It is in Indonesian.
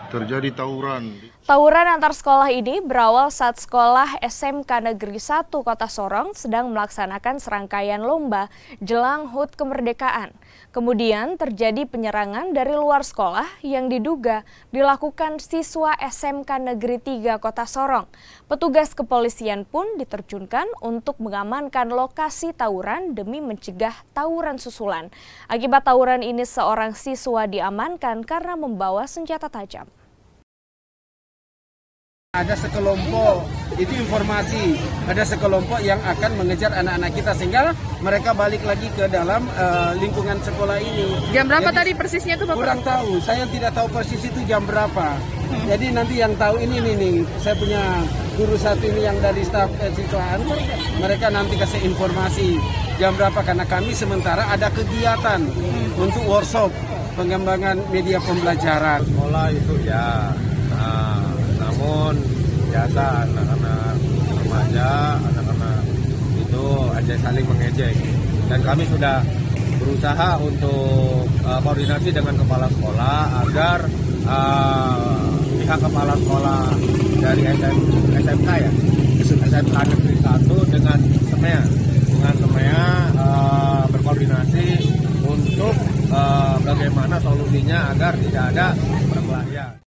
terjadi tawuran. Tawuran antar sekolah ini berawal saat sekolah SMK Negeri 1 Kota Sorong sedang melaksanakan serangkaian lomba jelang HUT kemerdekaan. Kemudian terjadi penyerangan dari luar sekolah yang diduga dilakukan siswa SMK Negeri 3 Kota Sorong. Petugas kepolisian pun diterjunkan untuk mengamankan lokasi tawuran demi mencegah tawuran susulan. Akibat tawuran ini seorang siswa diamankan karena membawa senjata tajam. Ada sekelompok, itu informasi, ada sekelompok yang akan mengejar anak-anak kita sehingga mereka balik lagi ke dalam lingkungan sekolah ini. Jam berapa tadi persisnya tuh Bapak? Kurang tahu, saya tidak tahu persis itu jam berapa. Jadi nanti yang tahu ini nih, saya punya guru satu ini yang dari staf siswaan, mereka nanti kasih informasi jam berapa karena kami sementara ada kegiatan untuk workshop pengembangan media pembelajaran. Sekolah itu ya. Namun biasa anak-anak remaja, anak-anak itu aja saling mengejek. Dan kami sudah berusaha untuk koordinasi dengan kepala sekolah agar pihak kepala sekolah dari SMK ya, SMK Negeri 1 dengan SEMEA berkoordinasi untuk bagaimana solusinya agar tidak ada perkelahian.